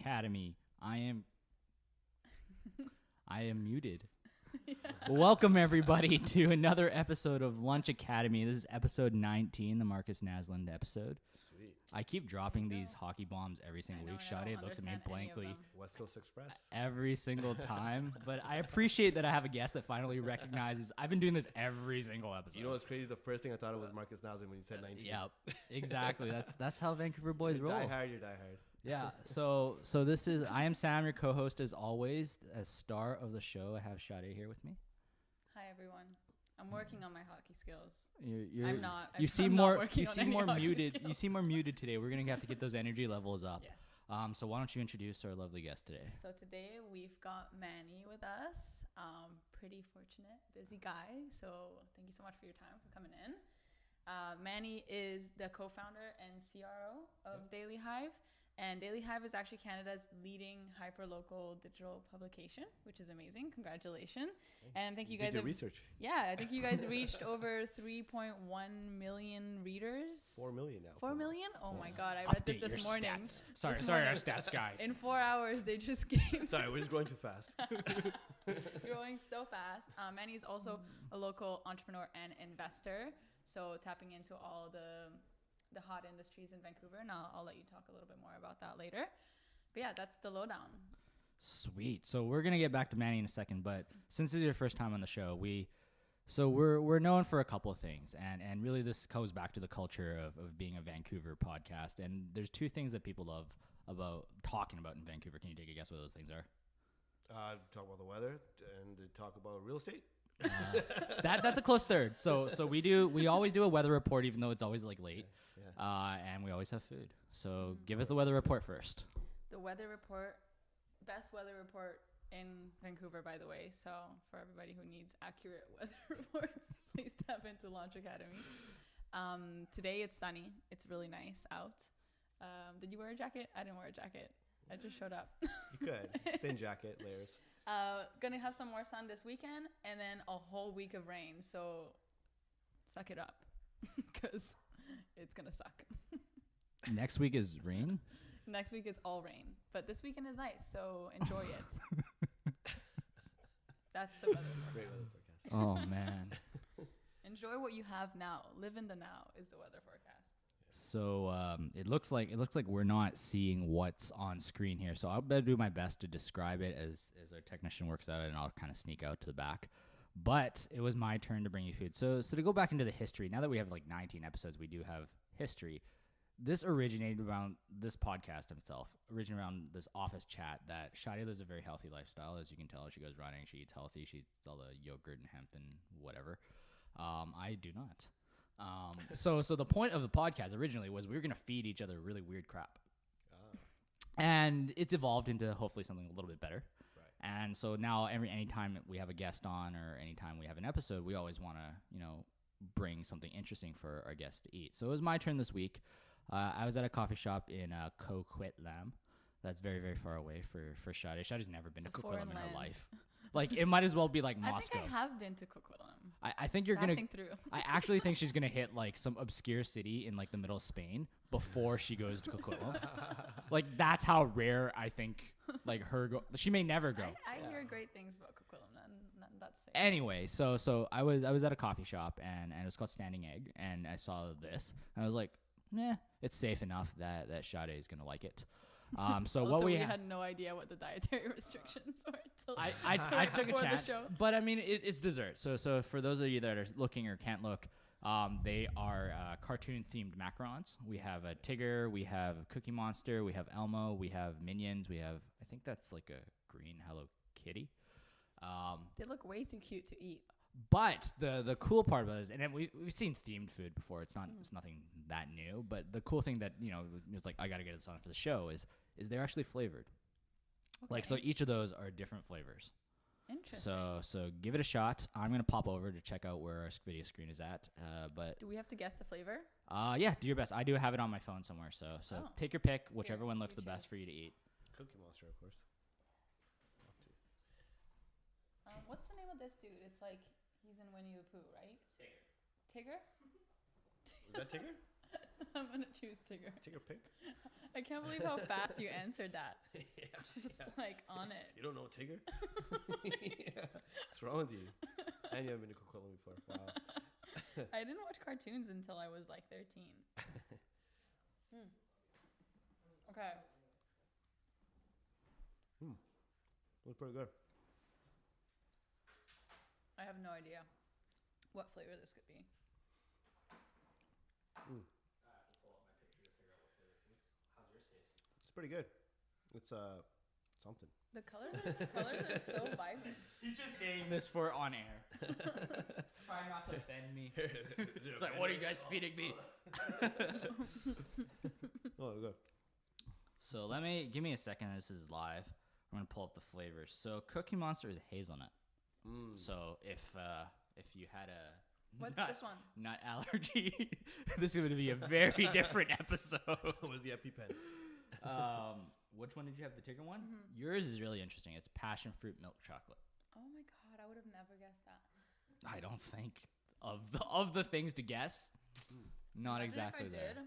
Academy. I am muted. Yeah. Welcome everybody to another episode of Lunch Academy. This is episode 19, the Marcus Naslund episode. Sweet. I keep dropping these hockey bombs every single week. Shadi looks at me blankly. West Coast Express. Every single time. But I appreciate that I have a guest that finally recognizes I've been doing this every single episode. You know what's crazy? The first thing I thought of was Marcus Naslund when he said 19. Yep. Exactly. That's how Vancouver boys roll. You're die hard. Yeah. So I am Sam, your co-host as always, as star of the show. I have Shadi here with me. Hi everyone. I'm working on my hockey skills. I'm not. You seem more muted. You seem more muted today. We're gonna have to get those energy levels up. Yes. So why don't you introduce our lovely guest today? So today we've got Manny with us. Pretty fortunate, busy guy. So thank you so much for your time for coming in. Manny is the co-founder and CRO of Daily Hive. And Daily Hive is actually Canada's leading hyperlocal digital publication, which is amazing. Congratulations. Thanks. And thank you guys. Did your research. Yeah, I think you guys reached over 3.1 million readers. 4 million now. 4 million? Oh my God, I read this morning. Stats. Sorry, our stats guy. In 4 hours, they just came. Sorry, we're just going too fast. You're going so fast. Manny is also a local entrepreneur and investor. So tapping into all the hot industries in Vancouver, and I'll let you talk a little bit more about that later. But yeah, that's the lowdown. Sweet. So we're gonna get back to Manny in a second, but since this is your first time on the show, we're known for a couple of things, and really this goes back to the culture of being a Vancouver podcast. And there's two things that people love about talking about in Vancouver. Can you take a guess what those things are? Talk about the weather and talk about real estate. That's a close third. So we always do a weather report, even though it's always like late. Yeah. And we always have food. So give us the weather report first. The weather report, best weather report in Vancouver, by the way. So for everybody who needs accurate weather reports, please tap into Launch Academy. Today it's sunny. It's really nice out. Did you wear a jacket? I didn't wear a jacket. I just showed up. You could. Thin jacket, layers. Gonna have some more sun this weekend and then a whole week of rain. So suck it up because it's gonna suck. Next week is rain? Next week is all rain. But this weekend is nice, so enjoy it. That's the weather forecast. Great weather forecast. Oh, man. Enjoy what you have now. Live in the now is the weather forecast. So it looks like we're not seeing what's on screen here. So I'll better do my best to describe it as our technician works out, and I'll kind of sneak out to the back. But it was my turn to bring you food. So to go back into the history, now that we have like 19 episodes, we do have history. This originated around this podcast itself, originated around this office chat that Shadi lives a very healthy lifestyle. As you can tell, she goes running, she eats healthy, she eats all the yogurt and hemp and whatever. I do not. So the point of the podcast originally was we were going to feed each other really weird crap. And it's evolved into hopefully something a little bit better. Right. And so now anytime we have a guest on or anytime we have an episode, we always want to, bring something interesting for our guests to eat. So it was my turn this week. I was at a coffee shop in Coquitlam. That's very, very far away for Shadi. Shadi's never been to Coquitlam in her life. Like, it might as well be like Moscow. I think I have been to Coquitlam. I think you're going through. I actually think she's going to hit like some obscure city in like the middle of Spain before she goes to Coquitlam. Like, that's how rare I think like her go. She may never go. I hear great things about Coquitlam. That's safe. Anyway, so I was at a coffee shop and it was called Standing Egg, and I saw this and I was like, it's safe enough that Shadi is going to like it. So also, what we had no idea what the dietary restrictions were until I took a chance, but I mean it's dessert. So for those of you that are looking or can't look, they are cartoon themed macarons. We have a Tigger, we have Cookie Monster, we have Elmo, we have Minions, we have I think that's like a green Hello Kitty. They look way too cute to eat. But the cool part about this, and then we've seen themed food before. It's nothing that new. But the cool thing that was like I got to get this on for the show is they're actually flavored. Okay. Like so, each of those are different flavors. Interesting. So give it a shot. I'm gonna pop over to check out where our video screen is at. But do we have to guess the flavor? Yeah, do your best. I do have it on my phone somewhere. So take your pick, whichever one looks the best for you to eat. Cookie Monster, of course. What's the name of this dude? It's like he's in Winnie the Pooh, right? Tigger. Tigger? Is that Tigger? I'm gonna choose Tigger. Is Tigger pink? I can't believe how fast you answered that. Yeah. Just like on it. You don't know Tigger? Yeah. What's wrong with you? And you haven't been to Coquitlam before. Wow. I didn't watch cartoons until I was like 13. Okay. Looks pretty good. I have no idea what flavor this could be. It's pretty good. It's something. The colors are so vibrant. He's just saying this for on air. Try not to offend me. It's like, what are you guys feeding me? Oh, good. So give me a second. This is live. I'm gonna pull up the flavors. So Cookie Monster is hazelnut. So if you had a What's nut, this one? nut allergy, this is going to be a very different episode. What was the EpiPen? Which one did you have? The Tigger one? Yours is really interesting. It's passion fruit milk chocolate. Oh my god, I would have never guessed that. I don't think of the things to guess. Not Imagine exactly if I there. did,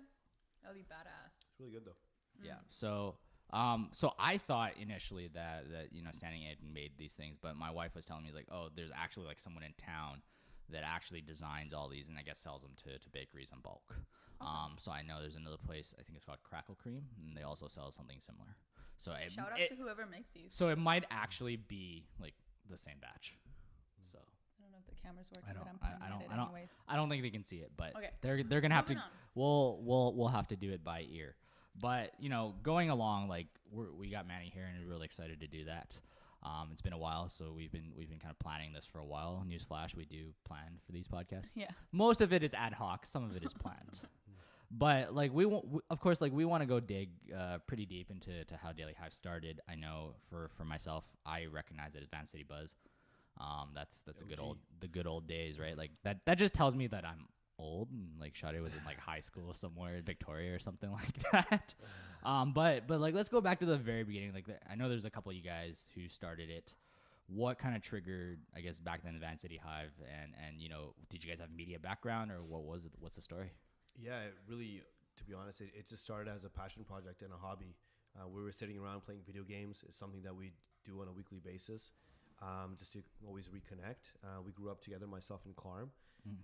that would be badass. It's really good though. Yeah. So I thought initially that Standing Ed made these things, but my wife was telling me, like, oh, there's actually like someone in town that actually designs all these and I guess sells them to bakeries in bulk. Awesome. So I know there's another place, I think it's called Crackle Cream, and they also sell something similar. So Shout out to whoever makes these. So it might actually be like the same batch. So I don't know if the cameras work, I but don't- I'm I pointing don't- at it anyways. I don't think they can see it, but Okay. they're gonna have to. Moving on. We'll have to do it by ear. But going along, like we got Manny here, and we're really excited to do that. It's been a while, so we've been kind of planning this for a while. Newsflash: we do plan for these podcasts. Yeah. Most of it is ad hoc. Some of it is planned. But like of course, like we want to go dig pretty deep into how Daily Hive started. I know for myself, I recognize it as Van City Buzz. That's the good old days, right? Like that just tells me that I'm old, and like Shade was in like high school somewhere in Victoria or something like that. But like let's go back to the very beginning. Like I know there's a couple of you guys who started it. What kind of triggered, I guess, back then the Van City Hive, and did you guys have media background, or what was it? What's the story? Yeah, it really, to be honest, it just started as a passion project and a hobby. We were sitting around playing video games. It's something that we do on a weekly basis, just to always reconnect. We grew up together, myself and Carm,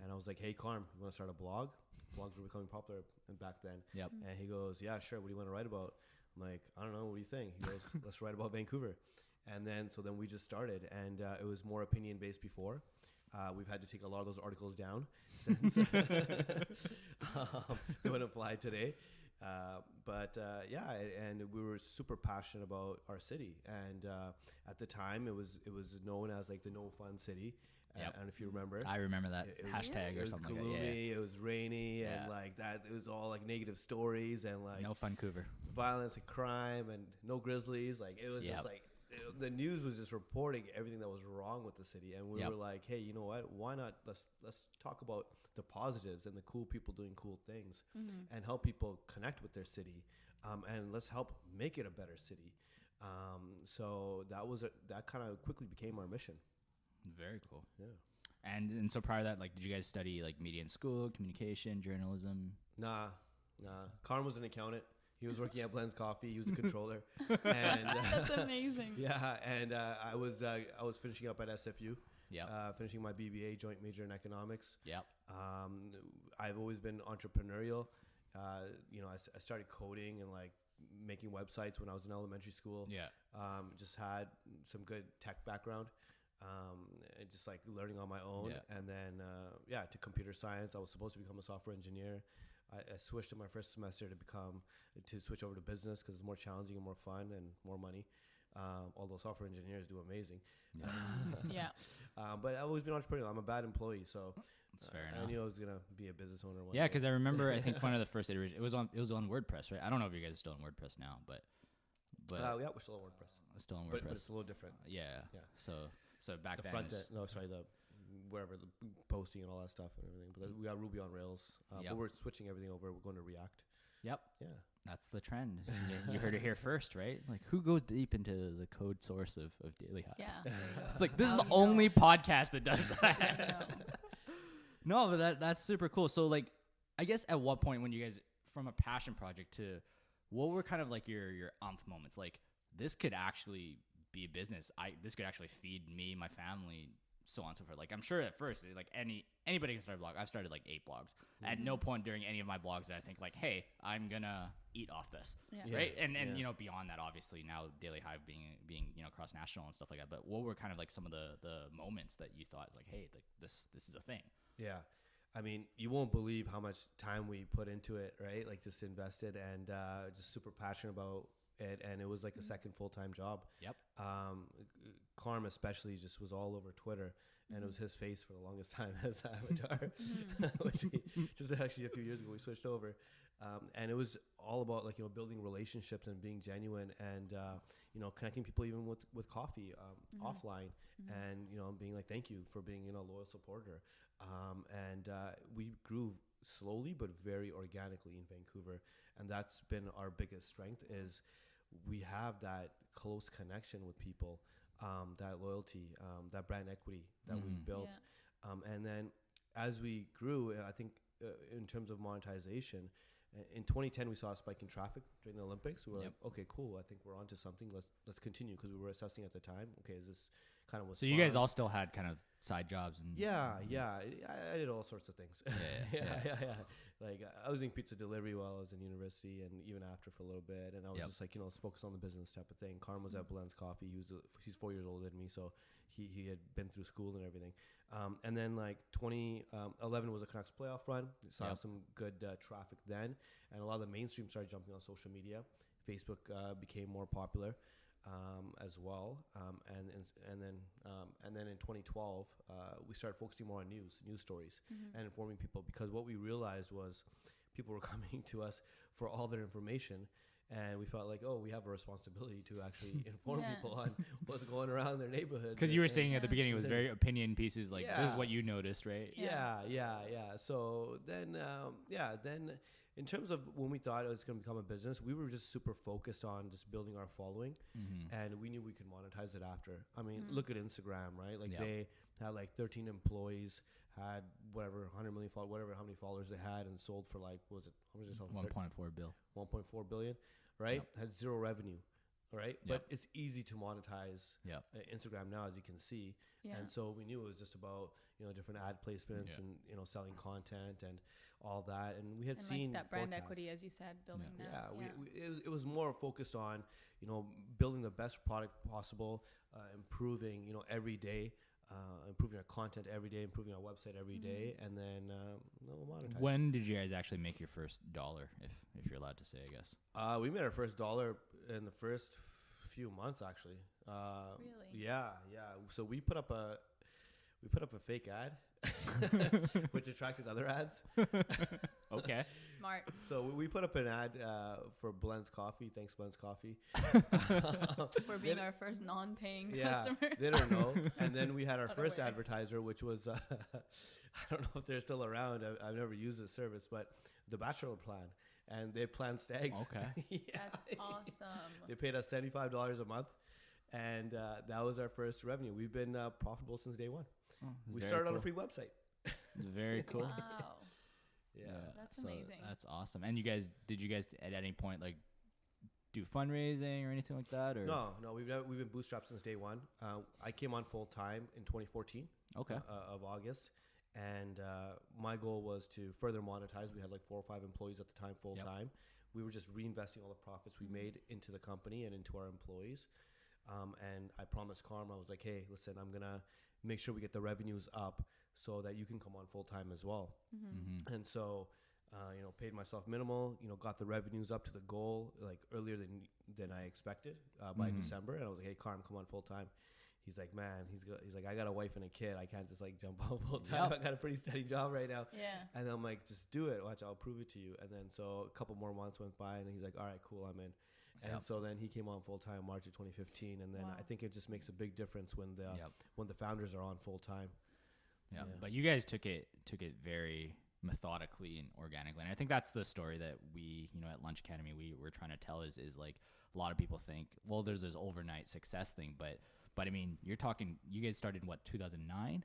and I was like, hey, Carm, you want to start a blog? Blogs were becoming popular back then. Yep. And he goes, yeah, sure. What do you want to write about? I'm like, I don't know. What do you think? He goes, let's write about Vancouver. And then we just started, and it was more opinion-based before. We've had to take a lot of those articles down since they wouldn't apply today. And we were super passionate about our city. And at the time, it was known as like the No Fun City. Yep. I don't know if you remember. I remember that It was- hashtag It or was something gloomy. like that. Yeah. It was rainy, Yeah. and like that. It was all like negative stories and like No Vancouver. violence and crime and no grizzlies. Like it was Yep. just like the news was just reporting everything that was wrong with the city, and we Yep. were like, hey, you know what? Why not? Let's talk about the positives and the cool people doing cool things, and help people connect with their city, and let's help make it a better city. So that kind of quickly became our mission. Very cool. Yeah. And so prior to that, like, did you guys study like media in school, communication, journalism? Nah. Carm was an accountant. He was working at Blends Coffee. He was a controller. And That's amazing. yeah, and I was finishing up at SFU. Yeah. Finishing my BBA, joint major in economics. Yep. I've always been entrepreneurial. I started coding and like making websites when I was in elementary school. Yeah. Just had some good tech background. And just like learning on my own. Yeah. And then, to computer science. I was supposed to become a software engineer. I switched in my first semester to switch over to business because it's more challenging and more fun and more money. Although software engineers do amazing. Yeah. But I've always been entrepreneurial. I'm a bad employee, so That's fair I enough. knew I was gonna be a business owner one Yeah, day. because I remember I think one of the first iterations it was on WordPress, right? I don't know if you guys are still on WordPress now, but yeah, we're still on WordPress, it's still on but WordPress. it's a little different. Yeah. Yeah. So back The then. front it's- end, the posting and all that stuff and everything. But we got Ruby on Rails, Yep. but we're switching everything over. We're going to React. Yep. Yeah. That's the trend. You heard it here first, right? Like, who goes deep into the code source of Daily Hive? Yeah. there you go. It's like, this is Now the you know. only podcast that does Now that. you know. No, but that's super cool. So, like, I guess at what point when you guys from a passion project to what were kind of like your moments? Like, this could actually be a business. This could actually feed me, my family, so on and so forth. Like, I'm sure at first, like anybody can start a blog. I've started like 8 blogs. At no point during any of my blogs did I think like, hey, I'm gonna eat off this, right? And you know, beyond that, obviously now Daily Hive being you know, cross national and stuff like that. But what were kind of like some of the moments that you thought like, hey, like this is a thing? Yeah. I mean, you won't believe how much time we put into it, right? Like, just invested and just super passionate about it. And it was like a second full-time job. Yep. Carm especially just was all over Twitter. And it was his face for the longest time as avatar, which just actually a few years ago we switched over. And it was all about, like, you know, building relationships and being genuine and, you know, connecting people even with coffee offline and, you know, being like, thank you for being, you know, a loyal supporter. And we grew slowly but very organically in Vancouver. And that's been our biggest strength is we have that close connection with people, that loyalty, that brand equity that we've built. And then as we grew, I think in terms of monetization, in 2010 we saw a spike in traffic during the Olympics. We were like, okay, cool. I think we're onto something. Let's continue, because we were assessing at the time. Okay, is this kind of was so fun? You guys all still had kind of side jobs and I did all sorts of things. Yeah. Like, I was doing pizza delivery while I was in university and even after for a little bit. And I was just like, you know, let's focus on the business type of thing. Carm was at Blends Coffee. He's 4 years older than me, so he had been through school and everything. And then like 2011 was a Canucks playoff run. We saw some good traffic then, and a lot of the mainstream started jumping on social media. Facebook became more popular as well, and then in 2012 we started focusing more on news stories and informing people, because what we realized was people were coming to us for all their information. And we felt like, oh, we have a responsibility to actually inform people on what's going around in their neighborhood. Because you were saying at the beginning it was very opinion pieces, like this is what you noticed, right? Yeah. So then, then in terms of when we thought it was going to become a business, we were just super focused on just building our following, and we knew we could monetize it after. I mean, look at Instagram, right? Like they had like 13 employees, had whatever 100 million followers, how many followers they had, and sold for like, what was it? How much did it sell? 1.4 bill. 1.4 billion, right? Had zero revenue, right? But it's easy to monetize Instagram now, as you can see. And so we knew it was just about, you know, different ad placements and, you know, selling content and all that. And we had seen like that brand equity, as you said, building that. It was more focused on, you know, building the best product possible, improving, you know, every day. Improving our content every day, improving our website every day, and then monetize. When did you guys actually make your first dollar, if you're allowed to say, I guess? We made our first dollar in the first few months, actually. Really? Yeah. So we put up a fake ad, which attracted other ads. Okay. Smart. So we put up an ad for Blends Coffee. Thanks, Blends Coffee. For being our first non-paying customer. They don't know. And then we had our first advertiser, which was, I don't know if they're still around. I've never used this service, but the Bachelor Plan. And they planned stags. Okay. That's awesome. They paid us $75 a month. And that was our first revenue. We've been profitable since day one. Oh, we started on a free website. It's very cool. Wow. Yeah. That's amazing. That's awesome. And did you guys at any point like do fundraising or anything like that? Or No, we've been bootstrapped since day one. I came on full time in 2014. Okay. Of August, and my goal was to further monetize. We had like 4 or 5 employees at the time, full time. We were just reinvesting all the profits we made into the company and into our employees. And I promised Carm, I was like, hey, listen, I'm gonna make sure we get the revenues up so that you can come on full time as well. And so, you know, paid myself minimal, you know, got the revenues up to the goal like earlier than I expected by December. And I was like, hey, Carm, come on full time. He's like, man, he's like, I got a wife and a kid. I can't just like jump on full time. I got a pretty steady job right now. Yeah. And I'm like, just do it. Watch, I'll prove it to you. And then so a couple more months went by, and he's like, all right, cool, I'm in. And so then he came on full time March of 2015, and then I think it just makes a big difference when the founders are on full time. Yeah, but you guys took it very methodically and organically, and I think that's the story that we, you know, at Lunch Academy we're trying to tell is like a lot of people think, well, there's this overnight success thing, but I mean, you're talking, you guys started in what, 2009?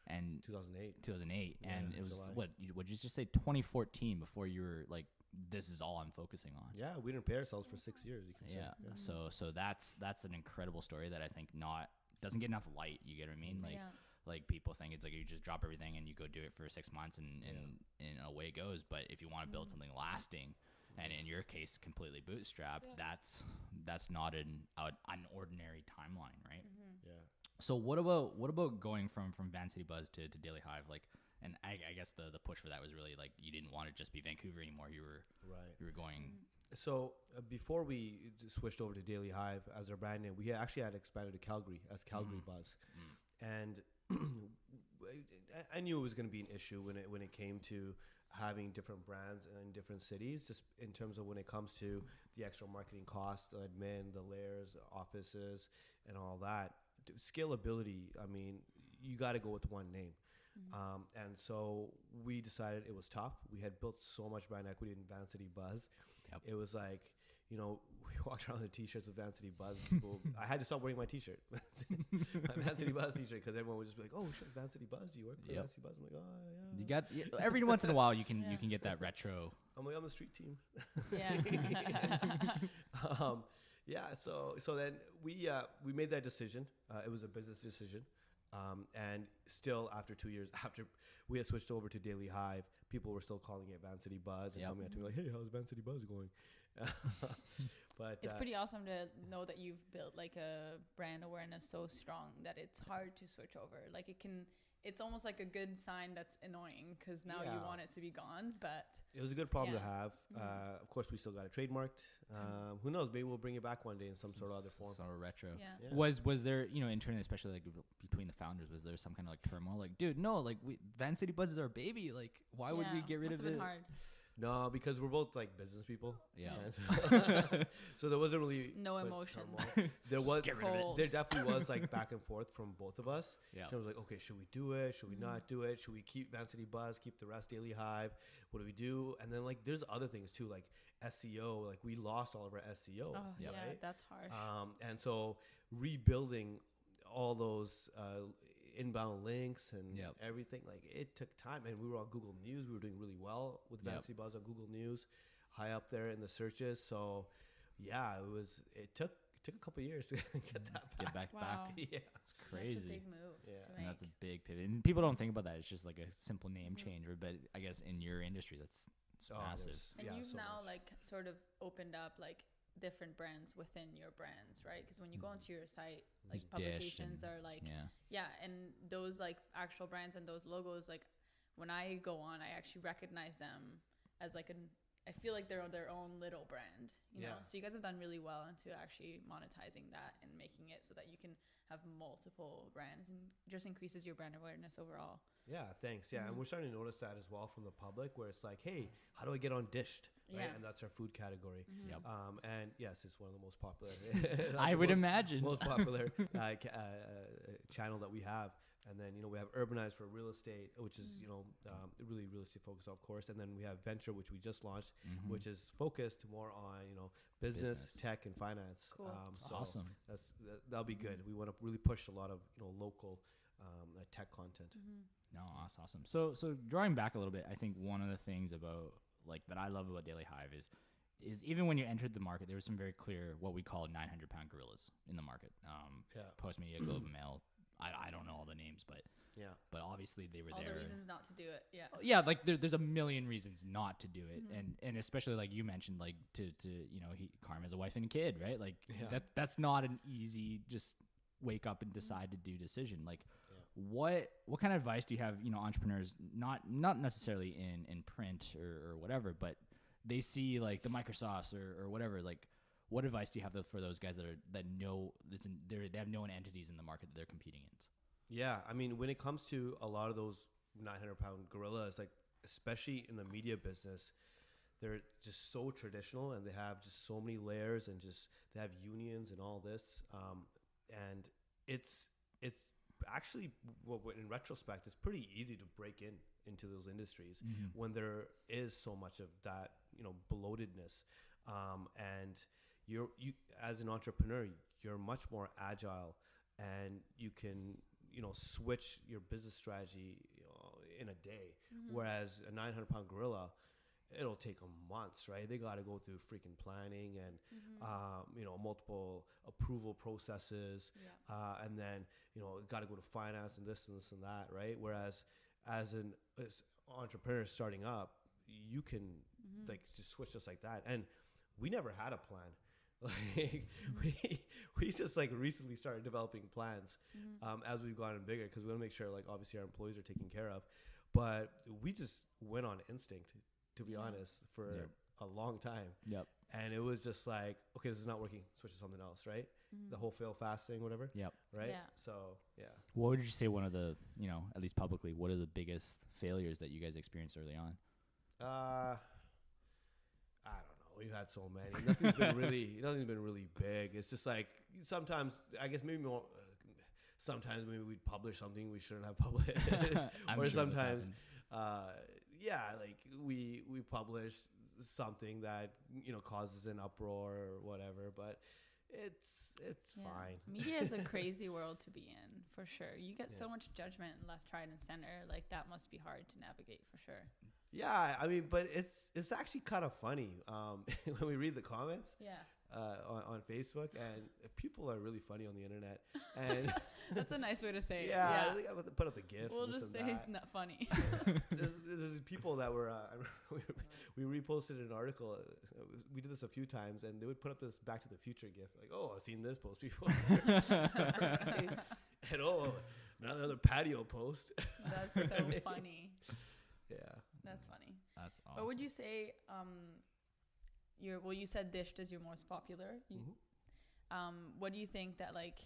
And 2008, and it was July. What would you just say 2014 before you were like this is all I'm focusing on. Yeah, we didn't pay ourselves for 6 years. You can say. Yeah. So that's an incredible story that I think doesn't get enough light. You get what I mean? Like people think it's like you just drop everything and you go do it for 6 months and away it goes. But if you want to build something lasting, and in your case completely bootstrapped, that's not an ordinary timeline, right? Yeah. So what about going from Van City Buzz to Daily Hive? Like, and I guess the push for that was really like you didn't want to just be Vancouver anymore. You were going. So before we switched over to Daily Hive as our brand name, we actually had expanded to Calgary as Calgary Buzz, and I knew it was going to be an issue when it came to having different brands in different cities, just in terms of when it comes to the extra marketing costs, the admin, the layers, offices, and all that. Scalability, I mean, you got to go with one name. And so we decided it was tough. We had built so much brand equity in Van City Buzz. Yep. It was like, we walked around in t-shirts with Van City Buzz. People, I had to stop wearing my t-shirt, my Van City Buzz t-shirt, because everyone would just be like, "Oh shit, Van City Buzz, you work for Van City Buzz?" I'm like, "Oh yeah." You got every once in a while you can get that retro. I'm like, I'm the street team. So then we made that decision. It was a business decision. And still, after 2 years, after we had switched over to Daily Hive, people were still calling it Van City Buzz and coming up to me like, "Hey, how's Van City Buzz going?" But it's pretty awesome to know that you've built like a brand awareness so strong that it's hard to switch over. Like it's almost like a good sign that's annoying because now you want it to be gone, but it was a good problem to have. Of course, we still got it trademarked. Who knows? Maybe we'll bring it back one day in some sort of other form. Sort of retro. Yeah. Was there, internally, especially like between the founders, was there some kind of like turmoil? Like, dude, no, like Van City Buzz is our baby. Like, why would we get rid of it? Hard. No, because we're both like business people. Yeah. So there wasn't really no emotions. There definitely was like back and forth from both of us. Yeah. So I was like, okay, should we do it? Should we not do it? Should we keep Van City Buzz, keep the rest Daily Hive? What do we do? And then like there's other things too, like SEO. Like we lost all of our SEO. Oh, yeah, that's harsh. And so rebuilding all those inbound links and everything, like it took time, and we were on Google News. We were doing really well with Van City Buzz on Google News, high up there in the searches. So it took a couple of years to get back. Back. Yeah, it's crazy. That's a big move. Yeah, and that's a big pivot. And people don't think about that. It's just like a simple name change, but I guess in your industry, that's massive. And you've now like sort of opened up like different brands within your brands, right? Because when you go onto your site, like publications are like and those like actual brands and those logos, like when I go on, I actually recognize them as like I feel like they're their own little brand, you know. So you guys have done really well into actually monetizing that and making it so that you can have multiple brands, and just increases your brand awareness overall. Yeah, thanks. Yeah, and we're starting to notice that as well from the public, where it's like, hey, how do I get on Dished? Right? And that's our food category. And yes, it's one of the most popular. I would imagine most popular channel that we have. And then we have Urbanize for real estate, which is really real estate focused, of course. And then we have Venture, which we just launched, which is focused more on business, tech, and finance. Cool. So awesome. That'll be good. We want to really push a lot of local tech content. No, that's awesome. So drawing back a little bit, I think one of the things about that I love about Daily Hive is even when you entered the market, there was some very clear what we call 900-pound gorillas in the market. Postmedia, Globe and Mail. I don't know all the names, but obviously they were all there. All the reasons not to do it. Yeah, like there's a million reasons not to do it, and especially like you mentioned, like to Carmen's a wife and a kid, right? Like that's not an easy just wake up and decide to do decision. Like what kind of advice do you have, entrepreneurs not necessarily in print or whatever, but they see like the Microsofts or whatever, like what advice do you have for those guys that know they have known entities in the market that they're competing in? Yeah, I mean, when it comes to a lot of those 900-pound gorillas, like especially in the media business, they're just so traditional, and they have just so many layers, and just they have unions and all this, and it's actually, in retrospect, it's pretty easy to break into those industries when there is so much of that bloatedness, and you as an entrepreneur, you're much more agile, and you can switch your business strategy in a day. Whereas a 900-pound gorilla, it'll take them months, right? They got to go through freaking planning and multiple approval processes, and then got to go to finance and this and this and that, right? Whereas as an entrepreneur starting up, you can like just switch just like that. And we never had a plan. Like we just like recently started developing plans as we've gotten bigger, because we want to make sure like obviously our employees are taken care of, but we just went on instinct, to be honest, for a long time. And it was just like, okay, this is not working, switch to something else, right? The whole fail fast thing, whatever. Right. So what would you say one of the, at least publicly, what are the biggest failures that you guys experienced early on? I don't know. We've had so many. Nothing's been really big. It's just like sometimes, I guess maybe more. Sometimes maybe we'd publish something we shouldn't have published, or sometimes, like we publish something that causes an uproar or whatever. But it's fine. Media is a crazy world to be in, for sure. You get so much judgment left, right, and center. Like that must be hard to navigate, for sure. Yeah, I mean, but it's actually kind of funny when we read the comments. On Facebook, and people are really funny on the internet, and that's a nice way to say it. I think I would put up the gifs. We'll just say it's not funny. There's people that were we reposted an article. We did this a few times, and they would put up this Back to the Future gif, like, oh, I've seen this post before, right? And another patio post. That's so funny. Yeah, that's funny. That's awesome. What would you say? You said Dished is your most popular. What do you think that like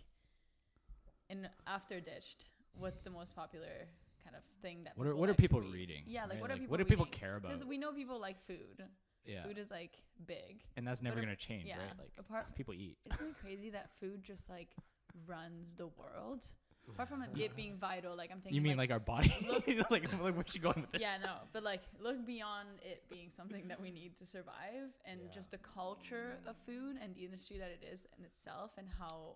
after Dished, what's the most popular kind of thing that what are people reading? Yeah, like right? what do people care about? Because we know people like food. Yeah, food is like big, and that's never gonna change, right? Like people eat. Isn't it crazy that food just like runs the world? Apart from it being vital, like I'm thinking. You mean like our body? like where should going with this? Yeah, no, but like look beyond it being something that we need to survive, and just the culture of food and the industry that it is in itself, and how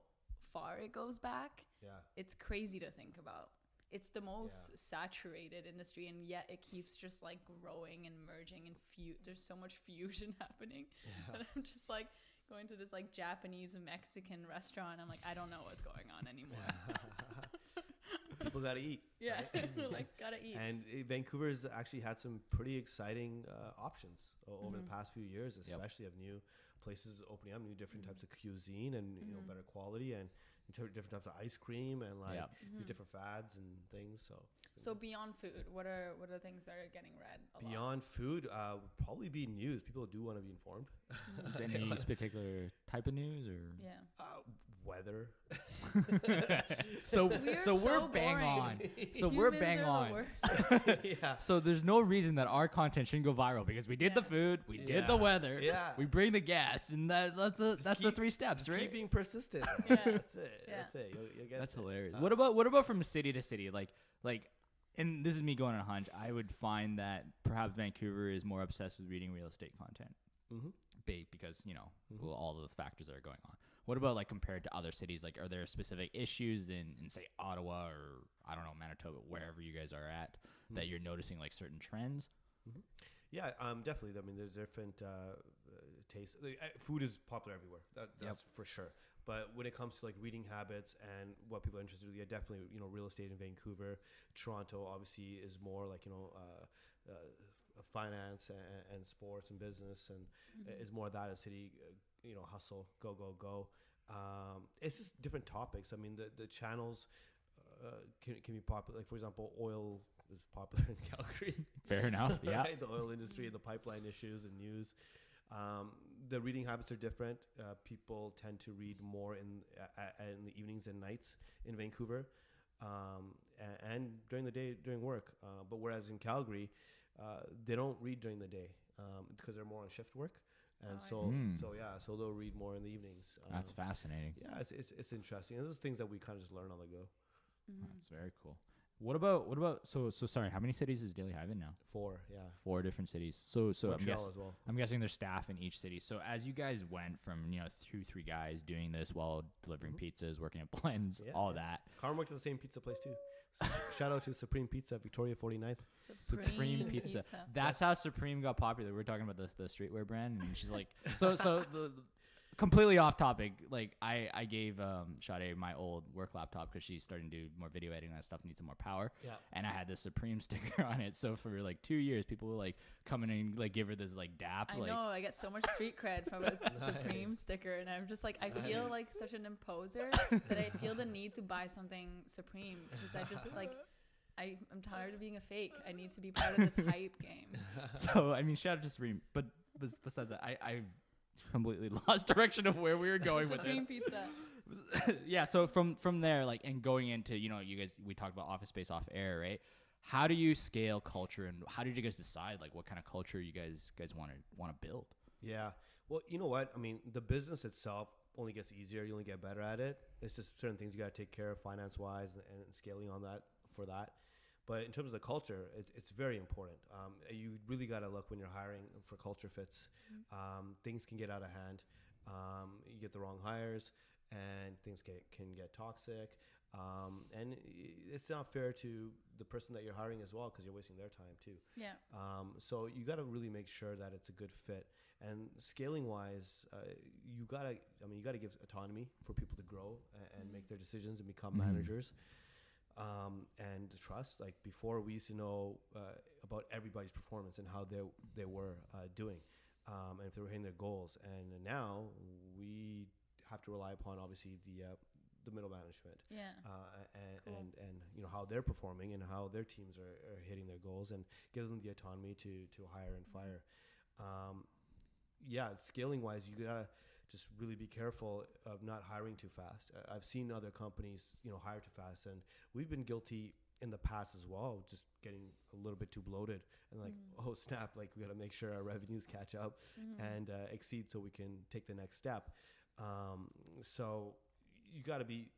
far it goes back. Yeah, it's crazy to think about. It's the most saturated industry, and yet it keeps just like growing and merging and there's so much fusion happening that I'm just like going to this like Japanese Mexican restaurant. I'm like, I don't know what's going on anymore. People gotta eat. Yeah, right? like gotta eat. And Vancouver's actually had some pretty exciting options over the past few years, especially of new places opening up, new different types of cuisine, and better quality, and different types of ice cream, and like these different fads and things. So beyond food, what are things that are getting read a lot? Beyond food, would probably be news. People do want to be informed. Is there any particular type of news or weather? so we're bang boring. on. So Humans we're bang are on. The worst. Yeah. So there's no reason that our content shouldn't go viral, because we did the food, we did the weather, we bring the guests, and that's the 3 steps, right? Keep being persistent. Yeah. That's it. Yeah. That's it. You'll get That's it. hilarious. What about from city to city? Like, and this is me going on a hunch. I would find that perhaps Vancouver is more obsessed with reading real estate content, because all of the factors that are going on. What about like compared to other cities? Like, are there specific issues in say Ottawa or I don't know, Manitoba, wherever you guys are at, that you're noticing like certain trends? Yeah, definitely. I mean, there's different tastes. Food is popular everywhere. That's for sure. But when it comes to like reading habits and what people are interested in, definitely, real estate in Vancouver. Toronto obviously is more like, finance and sports and business, and is more of that a city, hustle, go. It's just different topics. I mean, the channels can be popular. Like, for example, oil is popular in Calgary. Fair enough. Yeah. Right? The oil industry and the pipeline issues and news. The reading habits are different. People tend to read more in the evenings and nights in Vancouver, and during the day during work. But whereas in Calgary, they don't read during the day because they're more on shift work, and so they'll read more in the evenings. That's fascinating. Yeah, it's interesting. And those are things that we kind of just learn on the go. That's very cool. so sorry, how many cities is Daily Hive in now? 4, yeah. 4 different cities. So Montreal as well. I'm guessing there's staff in each city. So as you guys went from 2-3 guys doing this while delivering pizzas, working at blends, all that. Carm worked at the same pizza place too. Shout out to Supreme Pizza, Victoria 49th. Supreme Pizza. That's how Supreme got popular. We're talking about the streetwear brand, and she's like, so the completely off topic. Like I gave Sade my old work laptop because she's starting to do more video editing and that stuff, needs some more power. Yeah. And I had this Supreme sticker on it. So for like 2 years, people would like come in and like give her this like dap. I know, I get so much street cred from a Supreme sticker, and I'm just like, I feel like such an imposer that I feel the need to buy something Supreme because I just like. I'm tired of being a fake. I need to be part of this hype game. So I mean, shout out to Supreme, but besides that, I've completely lost direction of where we were going with this. Supreme Pizza. Yeah. So from there, like, and going into you guys, we talked about office space off air, right? How do you scale culture, and how did you guys decide like what kind of culture you guys want to build? Yeah. Well, you know what? I mean, the business itself only gets easier. You only get better at it. It's just certain things you got to take care of finance wise and scaling on that for that. But in terms of the culture, it's very important. You really got to look when you're hiring for culture fits. Things can get out of hand. You get the wrong hires, and things can get toxic. And it's not fair to the person that you're hiring as well because you're wasting their time too. Yeah. So you got to really make sure that it's a good fit. And scaling wise, you got to give autonomy for people to grow and make their decisions and become managers. And trust. Like before, we used to know about everybody's performance and how they were doing, and if they were hitting their goals. And now we have to rely upon obviously the middle management, and how they're performing and how their teams are hitting their goals, and give them the autonomy to hire and fire. Scaling wise, you gotta just really be careful of not hiring too fast. I've seen other companies, hire too fast, and we've been guilty in the past as well, just getting a little bit too bloated and like, oh snap, like we got to make sure our revenues catch up and exceed so we can take the next step. So you got to be,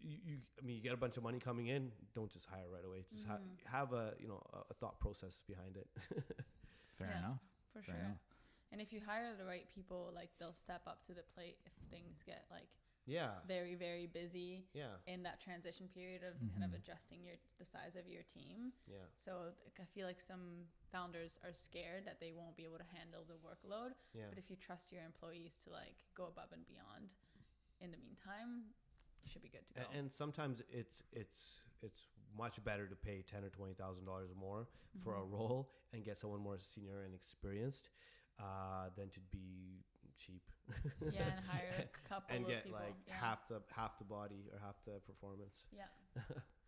you get a bunch of money coming in, don't just hire right away. Just have a thought process behind it. Fair enough. For sure. Enough. And if you hire the right people, like they'll step up to the plate if things get like very, very busy in that transition period of kind of adjusting the size of your team. Yeah. So I feel like some founders are scared that they won't be able to handle the workload. Yeah. But if you trust your employees to like go above and beyond in the meantime, you should be good to go. And sometimes it's much better to pay $10,000 or $20,000 more for a role and get someone more senior and experienced than to be cheap. And hire a couple and of get people. Like half the body or half the performance. Yeah,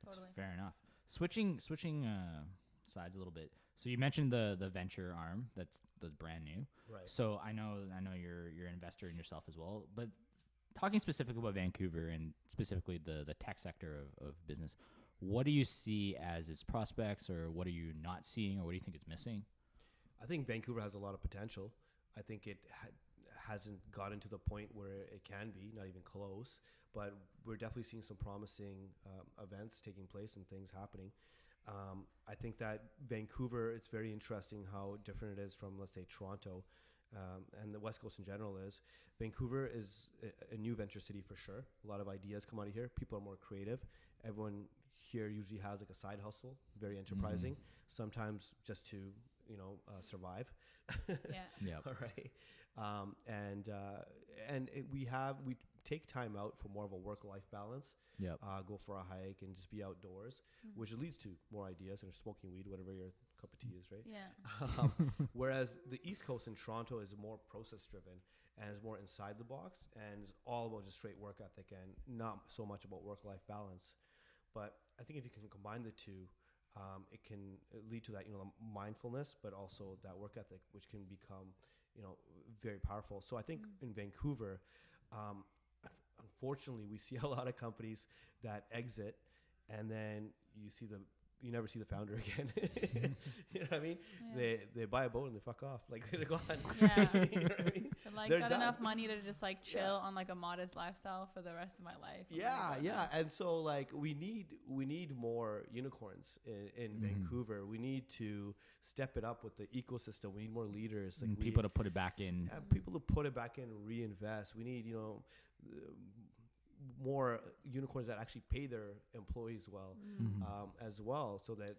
totally. Fair enough. Switching sides a little bit. So you mentioned the venture arm that's brand new. Right. So I know you're an investor in yourself as well, but talking specifically about Vancouver and specifically the tech sector of business, what do you see as its prospects, or what are you not seeing, or what do you think it's missing? I think Vancouver has a lot of potential. I think it hasn't gotten to the point where it can be, not even close, but we're definitely seeing some promising events taking place and things happening. I think that Vancouver, it's very interesting how different it is from, let's say, Toronto, and the West Coast in general is. Vancouver is a new venture city for sure. A lot of ideas come out of here. People are more creative. Everyone here usually has like a side hustle, very enterprising, sometimes just to survive. Yeah. All right. We take time out for more of a work-life balance. Yep. Go for a hike and just be outdoors, which leads to more ideas and smoking weed, whatever your cup of tea is, right? Yeah. Whereas the East Coast in Toronto is more process-driven and is more inside the box and is all about just straight work ethic and not so much about work-life balance. But I think if you can combine the two, it can lead to that, mindfulness, but also that work ethic, which can become, very powerful. So I think in Vancouver, unfortunately, we see a lot of companies that exit, and then you see the you never see the founder again. You know what I mean? Yeah. They buy a boat and they fuck off. Like they're gone. Yeah. You know what I mean? But, like, They're got done. enough money to just like chill on like a modest lifestyle for the rest of my life. I'm Yeah, gonna go yeah. there. And so like we need more unicorns in Vancouver. We need to step it up with the ecosystem. We need more leaders. Like we People to put it back in. people to put it back in and reinvest. We need, more unicorns that actually pay their employees well, as well, so that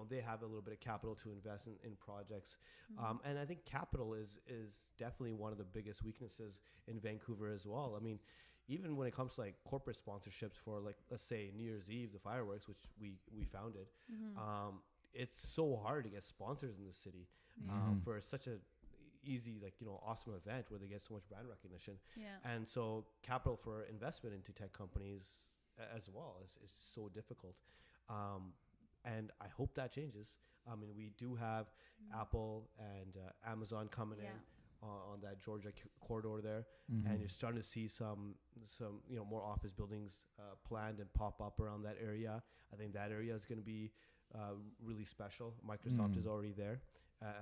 they have a little bit of capital to invest in projects. And I think capital is definitely one of the biggest weaknesses in Vancouver as well. I mean, even when it comes to like corporate sponsorships for, like, let's say New Year's Eve, the fireworks, which we founded, it's so hard to get sponsors in the city for such a easy, like, awesome event where they get so much brand recognition. And so capital for investment into tech companies as well is so difficult. And I hope that changes. I mean, we do have Apple and Amazon coming in on that Georgia corridor there, and you're starting to see some more office buildings planned and pop up around that area. I think that area is going to be really special. Microsoft is already there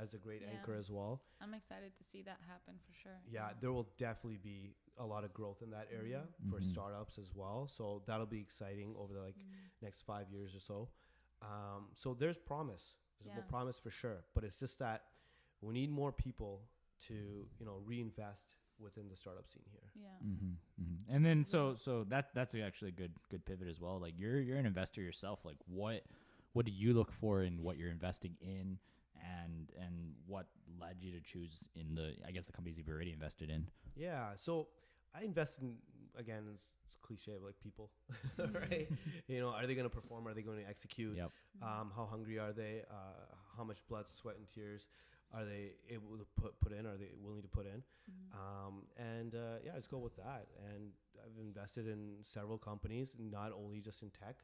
as a great anchor as well. I'm excited to see that happen for sure. Yeah, there will definitely be a lot of growth in that area for startups as well. So that'll be exciting over the next 5 years or so. So there's promise. There's more promise for sure. But it's just that we need more people to reinvest within the startup scene here. Yeah. And then so that's actually a good pivot as well. Like you're an investor yourself. Like what do you look for in what you're investing in, and what led you to choose in the companies you've already invested in? Yeah. So I invest in, again, it's cliche, but like people, right? Are they going to perform? Are they going to execute? Yep. How hungry are they? How much blood, sweat, and tears are they able to put in? Are they willing to put in? Let's go with that. And I've invested in several companies, not only just in tech.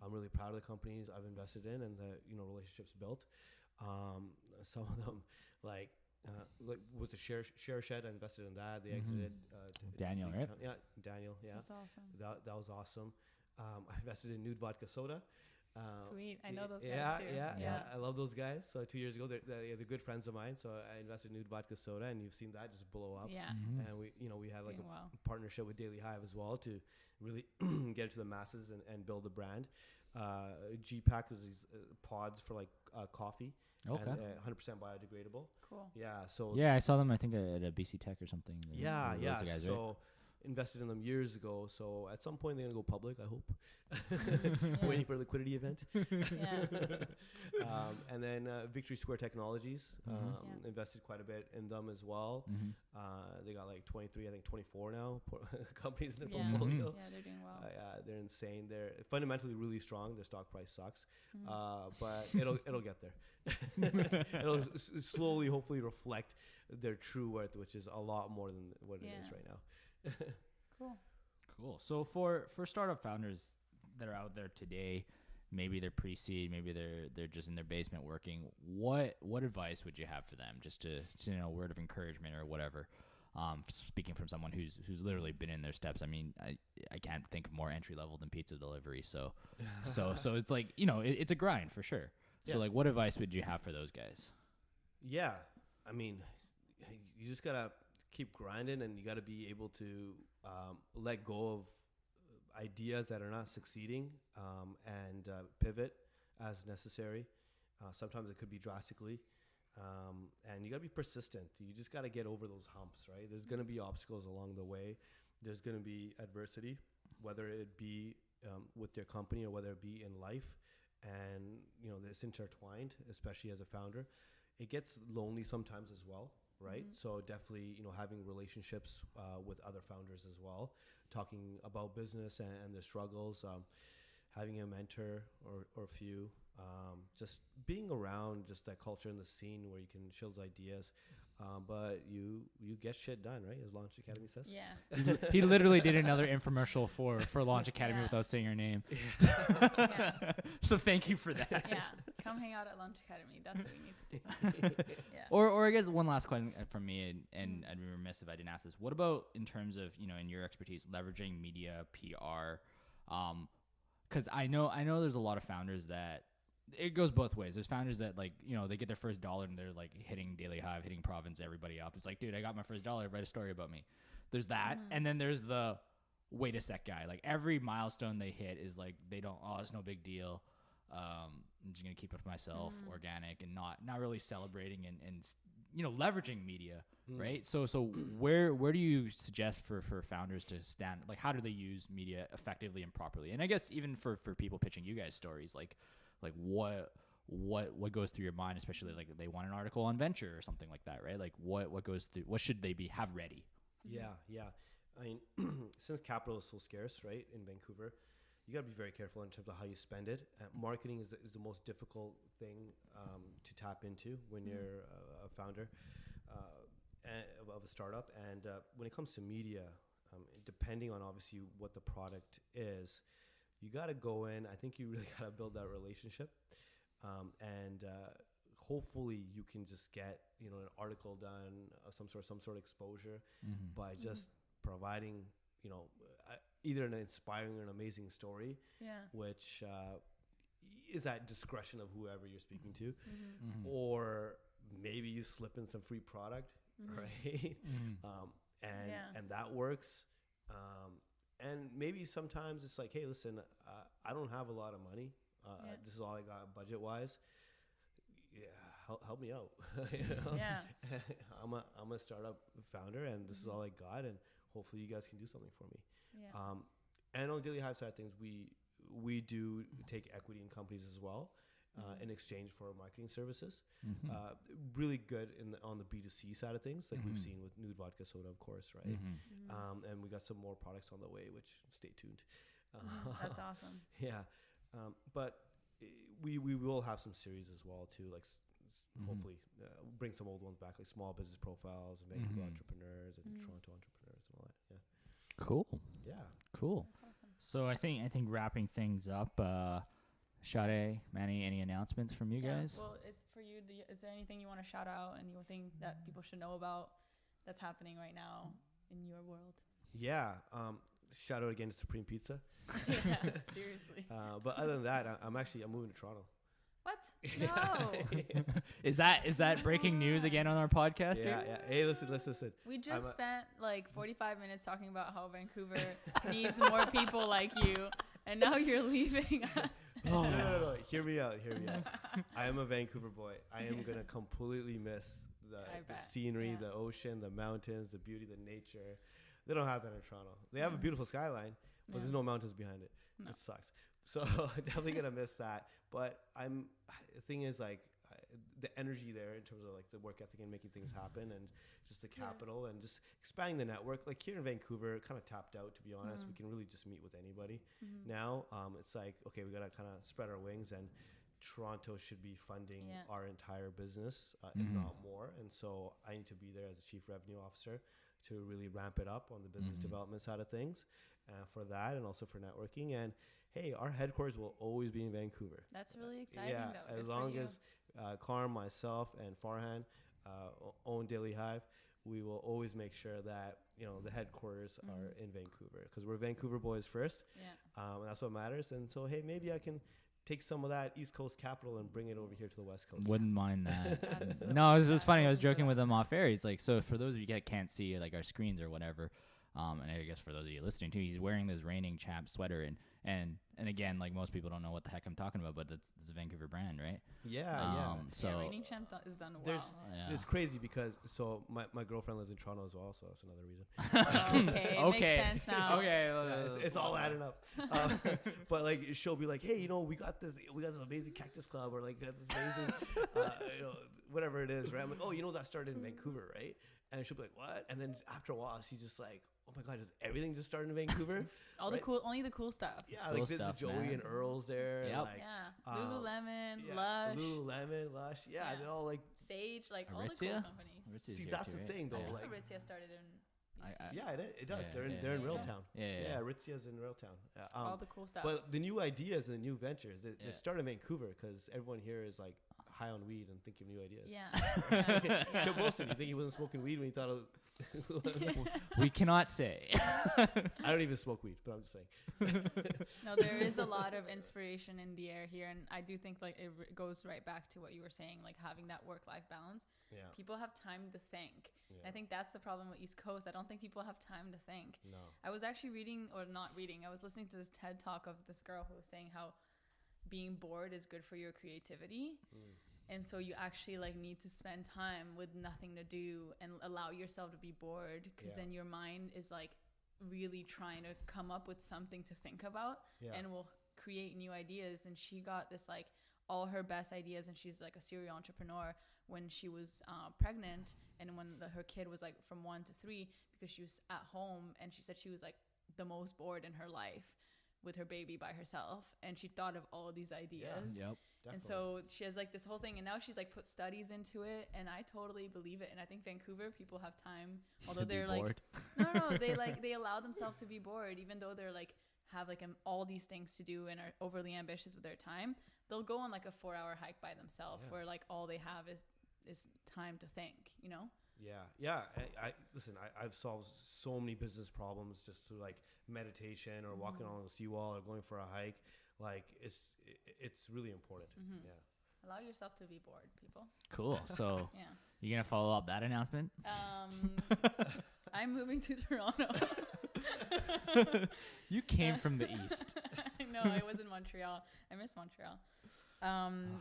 I'm really proud of the companies I've invested in and the relationships built. Some of them, like with the share shed, I invested in that. They exited. Daniel, right? Yeah, Daniel. Yeah, That's awesome. That was awesome. I invested in Nude Vodka Soda. Sweet, I know those guys too. Yeah, I love those guys. So 2 years ago, they're good friends of mine. So I invested in Nude Vodka Soda, and you've seen that just blow up. Yeah. And we had like a partnership with Daily Hive as well to really get it to the masses and build the brand. G-Pack is these pods for like coffee. Okay. And 100% biodegradable. Cool. Yeah. So I saw them. I think at a BC Tech or something. Yeah. Those guys, So right? invested in them years ago. So at some point they're gonna go public, I hope. Waiting for a liquidity event. And then Victory Square Technologies, invested quite a bit in them as well. They got like 23, I think 24 now companies in their portfolio. Yeah, they're doing well. They're insane. They're fundamentally really strong. Their stock price sucks, but it'll get there. It'll slowly, hopefully, reflect their true worth, which is a lot more than what it is right now. Cool. So for startup founders that are out there today, maybe they're pre-seed, maybe they're just in their basement working. What advice would you have for them? Just to word of encouragement or whatever. Speaking from someone who's literally been in their steps. I mean, I can't think of more entry level than pizza delivery. So it's like it's a grind for sure. So like, what advice would you have for those guys? Yeah, I mean, you just gotta keep grinding, and you gotta be able to let go of ideas that are not succeeding, and pivot as necessary. Sometimes it could be drastically, and you gotta be persistent. You just gotta get over those humps, right? There's gonna be obstacles along the way. There's gonna be adversity, whether it be with your company or whether it be in life. And it's intertwined, especially as a founder. It gets lonely sometimes as well, right? So definitely having relationships with other founders as well, talking about business and the struggles, having a mentor or a few, just being around just that culture and the scene where you can share those ideas. But you get shit done, right? As Launch Academy says. Yeah. He literally did another infomercial for Launch Academy without saying your name. So thank you for that. Yeah. Come hang out at Launch Academy. That's what we need to do. Or I guess one last question from me, and I'd be remiss if I didn't ask this. What about in terms of in your expertise leveraging media, PR? Because I know there's a lot of founders that it goes both ways. There's founders that like, you know, they get their first dollar and they're like hitting Daily Hive, hitting Province, everybody up. It's like, dude, I got my first dollar. Write a story about me. There's that. And then there's the wait a sec guy. Like every milestone they hit is like, they don't, oh, it's no big deal. I'm just going to keep it to myself, organic, and not really celebrating and, you know, leveraging media. Right. So where do you suggest for founders to stand? Like, how do they use media effectively and properly? And I guess even for people pitching you guys stories, like what goes through your mind, especially like they want an article on venture or something like that, right? Like what goes through, what should they have ready? Yeah. I mean, since capital is so scarce, right, in Vancouver, you got to be very careful in terms of how you spend it. Marketing is the most difficult thing to tap into when you're a founder of a startup. And when it comes to media, depending on obviously what the product is, you got to go in. I think you really got to build that relationship. And hopefully you can just get, you know, an article done of some sort of exposure by just providing, you know, either an inspiring or an amazing story, which is at discretion of whoever you're speaking to, or maybe you slip in some free product, right? And that works. And maybe sometimes it's like, hey, listen, I don't have a lot of money. This is all I got budget wise. Yeah, help me out. You know? I'm a startup founder, and this is all I got, and hopefully you guys can do something for me. And on the Daily Hive side of things, we do take equity in companies as well in exchange for marketing services. Really good on the B2C side of things, like we've seen with Nude Vodka Soda, of course, right? And we got some more products on the way, which stay tuned. That's awesome. But we will have some series as well too, like hopefully bring some old ones back, like small business profiles and Vancouver entrepreneurs and Toronto entrepreneurs and all that. Cool. That's awesome. So I think wrapping things up, Sade, Manny, any announcements from you guys? Well, for you, is there anything you want to shout out, anything that people should know about that's happening right now in your world? Shout out again to Supreme Pizza. Seriously. But other than that, I'm moving to Toronto. What? No. Is that breaking news again on our podcast? Yeah. Hey, listen. We just spent like 45 minutes talking about how Vancouver needs more people like you, and now you're leaving us. No. Hear me out. I am a Vancouver boy. I am gonna completely miss the scenery, the ocean, the mountains, the beauty, the nature. They don't have that in Toronto. They have a beautiful skyline, but there's no mountains behind it. No. It sucks. So definitely gonna miss that. But the thing is, like, the energy there in terms of like the work ethic and making things happen, and just the capital and just expanding the network. Like here in Vancouver, kind of tapped out, to be honest. We can really just meet with anybody now. It's like, okay, we gotta kind of spread our wings, and Toronto should be funding our entire business, if not more. And so I need to be there as a chief revenue officer to really ramp it up on the business development side of things, for that, and also for networking. And hey, our headquarters will always be in Vancouver. That's really exciting, though. As long as Carm, myself, and Farhan own Daily Hive, we will always make sure that, you know, the headquarters are in Vancouver, because we're Vancouver boys first. And that's what matters. And so, hey, maybe I can take some of that East Coast capital and bring it over here to the West Coast. Wouldn't mind that. No, it was funny. I was joking with him off air. He's like, so for those of you that can't see like our screens or whatever, and I guess for those of you listening too, he's wearing this Reigning Champ sweater, and again, like most people don't know what the heck I'm talking about, but it's a Vancouver brand, right? So Reigning Champ is done well. It's crazy because my girlfriend lives in Toronto as well, so that's another reason. Okay, makes sense now. It's all adding up. But like she'll be like, hey, you know, we got this amazing cactus club, or like got this amazing, you know, whatever it is, right? I'm like, oh, you know, that started in Vancouver, right? And she'll be like, what? And then after a while, she's just like, oh my God, does everything just start in Vancouver? Only the cool stuff. Yeah, cool like there's Joey and Earl's there. Yep. Like, Lululemon, Lush. Lush. Yeah, they're all like Sage, like Aritzia? all the cool companies. Aritzia see, that's the thing, though. I like Aritzia started in BC. It does. They're in Railtown. Yeah. Aritsia's in Railtown. All the cool stuff. But the new ideas and the new ventures, they start in Vancouver, because everyone here is like high on weed and think of new ideas. Yeah. Joe Wilson, you think he wasn't smoking weed when he thought of We cannot say. I don't even smoke weed, but I'm just saying. No, there is a lot of inspiration in the air here, and I do think like it goes right back to what you were saying, like having that work-life balance. Yeah. People have time to think. Yeah. And I think that's the problem with East Coast. I don't think people have time to think. No. I was actually I was listening to this TED talk of this girl who was saying how being bored is good for your creativity. And so you actually like need to spend time with nothing to do and allow yourself to be bored, because then your mind is like really trying to come up with something to think about and will create new ideas. And she got this like all her best ideas, and she's like a serial entrepreneur, when she was pregnant, and when her kid was like from 1 to 3, because she was at home, and she said she was like the most bored in her life with her baby by herself, and she thought of all these ideas. Yep. And so she has like this whole thing, and now she's like put studies into it, and I totally believe it. And I think Vancouver people have time, although they're like no, they allow themselves to be bored, even though they're like have like all these things to do and are overly ambitious with their time. They'll go on like a 4-hour hike by themselves where like all they have is time to think, you know? Yeah. I've solved so many business problems just through like meditation or walking along the seawall or going for a hike. Like it's really important. Yeah. Allow yourself to be bored, people. Cool. So Yeah. you gonna follow up that announcement? I'm moving to Toronto. You came from the east. No, I was in Montreal. I miss Montreal.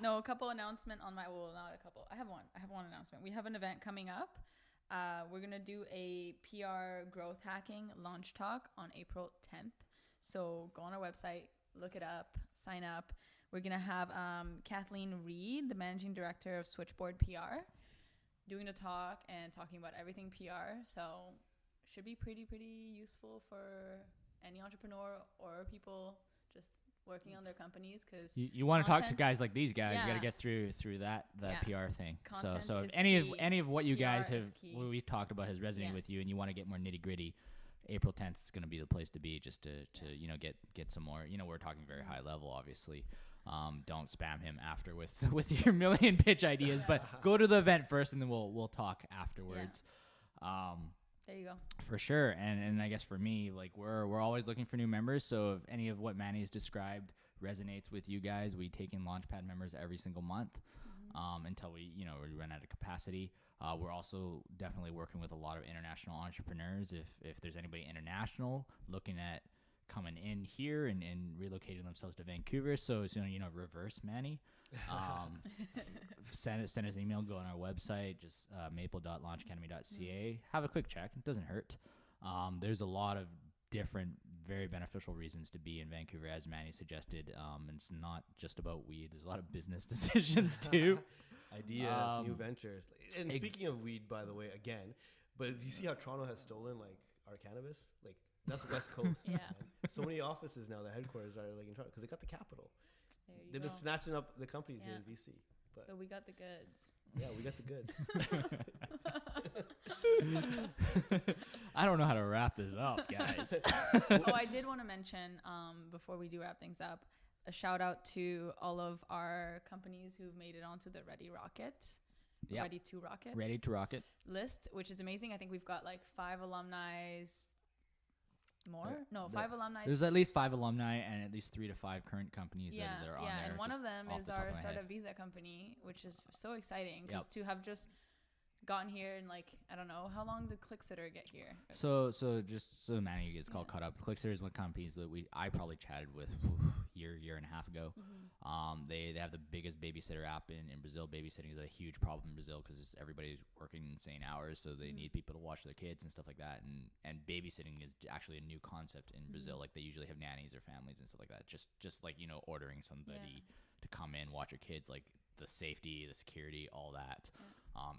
No, a couple announcement on my, well, not a couple. I have one announcement. We have an event coming up. We're going to do a PR growth hacking launch talk on April 10th. So go on our website, look it up, sign up. We're going to have Kathleen Reed, the managing director of Switchboard PR, doing the talk and talking about everything PR. So should be pretty useful for any entrepreneur or people just working on their companies, because you want to talk to guys like these guys. You got to get through that PR thing. So if any of what you guys have, what we talked about, has resonated with you, and you want to get more nitty gritty, April 10th is going to be the place to be, just to get some more. We're talking very high level, obviously. Don't spam him after with your million pitch ideas, but go to the event first, and then we'll talk afterwards. There you go. For sure. And I guess for me, like we're always looking for new members. So if any of what Manny's described resonates with you guys, we take in Launchpad members every single month until we run out of capacity. We're also definitely working with a lot of international entrepreneurs. If there's anybody international looking at coming in here and relocating themselves to Vancouver, so reverse Manny. Send us an email, go on our website, just maple.launchacademy.ca. Have a quick check. It doesn't hurt. There's a lot of different, very beneficial reasons to be in Vancouver, as Manny suggested. And it's not just about weed. There's a lot of business decisions too. Ideas, new ventures. And speaking of weed, by the way, again, but do you see how Toronto has stolen like our cannabis? Like that's West Coast. Yeah. So many offices now, the headquarters are like in Toronto because they got the capital. They've been snatching up the companies here in BC. But we got the goods. Yeah, we got the goods. I don't know how to wrap this up, guys. I did want to mention, before we do wrap things up, a shout out to all of our companies who've made it onto the Ready to Rocket list, which is amazing. I think we've got like 5 alumni. Five alumni. There's at least 5 alumni and at least 3 to 5 current companies that are on there. Yeah, and one of them is our startup visa company, which is so exciting because to have just gotten here in like, I don't know, how long did ClickSitter get here? So just so Manny gets caught up, ClickSitter is one companies that I probably chatted with year and a half ago. They have the biggest babysitter app in Brazil. Babysitting is a huge problem in Brazil because everybody's working insane hours, so they need people to watch their kids and stuff like that. And babysitting is actually a new concept in Brazil. Like they usually have nannies or families and stuff like that. Just like ordering somebody to come in, watch your kids, like the safety, the security, all that.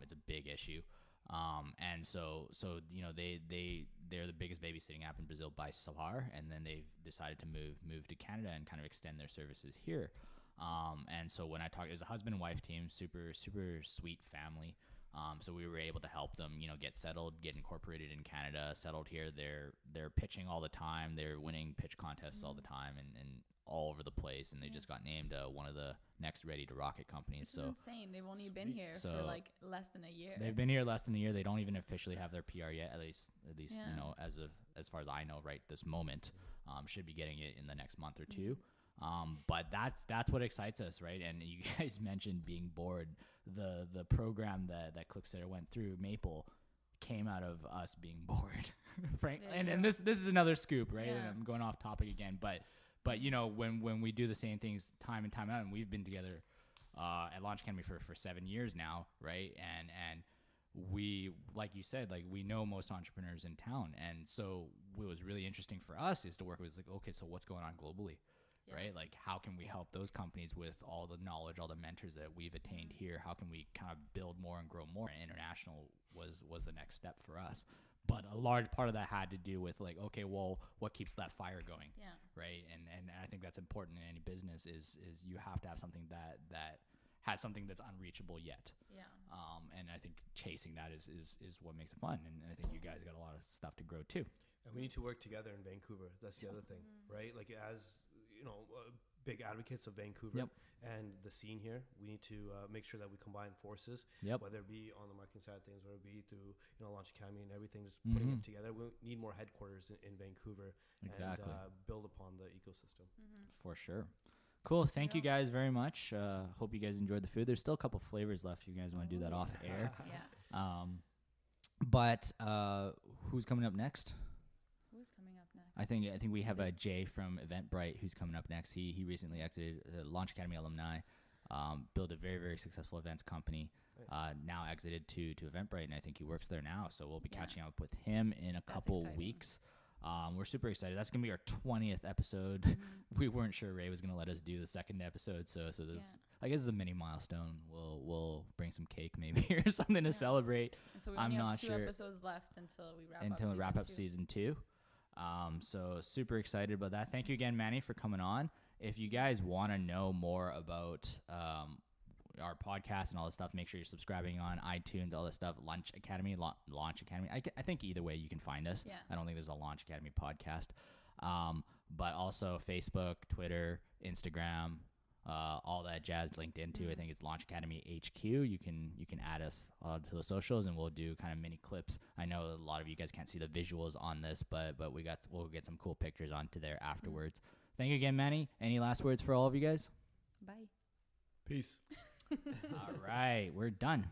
It's a big issue. And so they're the biggest babysitting app in Brazil by far, and then they've decided to move to Canada and kind of extend their services here. And so when I talk, it's a husband and wife team, super sweet family. So we were able to help them, get settled, get incorporated in Canada, settled here. They're pitching all the time. They're winning pitch contests all the time and all over the place. And they just got named one of the next Ready to Rocket companies. This is insane. They've only been here for like less than a year. They've been here less than a year. They don't even officially have their PR yet. At least as far as I know, right this moment, should be getting it in the next month or two. But that's what excites us, right? And you guys mentioned being bored. The program that Clicksetter went through, Maple, came out of us being bored. Frank, and this is another scoop, right? Yeah. And I'm going off topic again, but when we do the same things time and time out, and we've been together at Launch Academy for 7 years now, right? And we, like you said, like we know most entrepreneurs in town, and so what was really interesting for us is to work with, like, okay, so what's going on globally? Yeah. Right? Like, how can we help those companies with all the knowledge, all the mentors that we've attained here? How can we kind of build more and grow more? International was the next step for us. But a large part of that had to do with, like, okay, well, what keeps that fire going? Yeah. Right? And I think that's important in any business is you have to have something that has something that's unreachable yet. Yeah. And I think chasing that is what makes it fun. And I think you guys got a lot of stuff to grow too. And we need to work together in Vancouver. That's the other thing, right? Like, as big advocates of Vancouver and the scene here, we need to make sure that we combine forces, whether it be on the marketing side of things, whether it be through Launch Academy and everything, just putting it together. We need more headquarters in Vancouver and build upon the ecosystem. For sure. Cool. Thank you guys very much. Hope you guys enjoyed the food. There's still a couple flavors left if you guys want to do that off air. But who's coming up next? Who's coming up next? I think we have a Jay from Eventbrite who's coming up next. He recently exited Launch Academy alumni, built a very, very successful events company. Nice. Now exited to Eventbrite, and I think he works there now. So we'll be catching up with him in a couple weeks. We're super excited. That's gonna be our 20th episode. We weren't sure Ray was gonna let us do the second episode, so this I guess it's a mini milestone. We'll bring some cake maybe or something to celebrate. And so we only have 2 episodes left until we wrap up season 2. So super excited about that. Thank you again, Manny, for coming on. If you guys want to know more about our podcast and all this stuff, make sure you're subscribing on iTunes, all this stuff. Launch Academy. I think either way you can find us. Yeah. I don't think there's a Launch Academy podcast. But also Facebook, Twitter, Instagram, all that jazz linked into. I think it's Launch Academy HQ. You can add us to the socials, and we'll do kind of mini clips. I know a lot of you guys can't see the visuals on this, but we'll get some cool pictures onto there afterwards. Thank you again, Manny. Any last words for all of you guys? Bye. Peace. All right, we're done.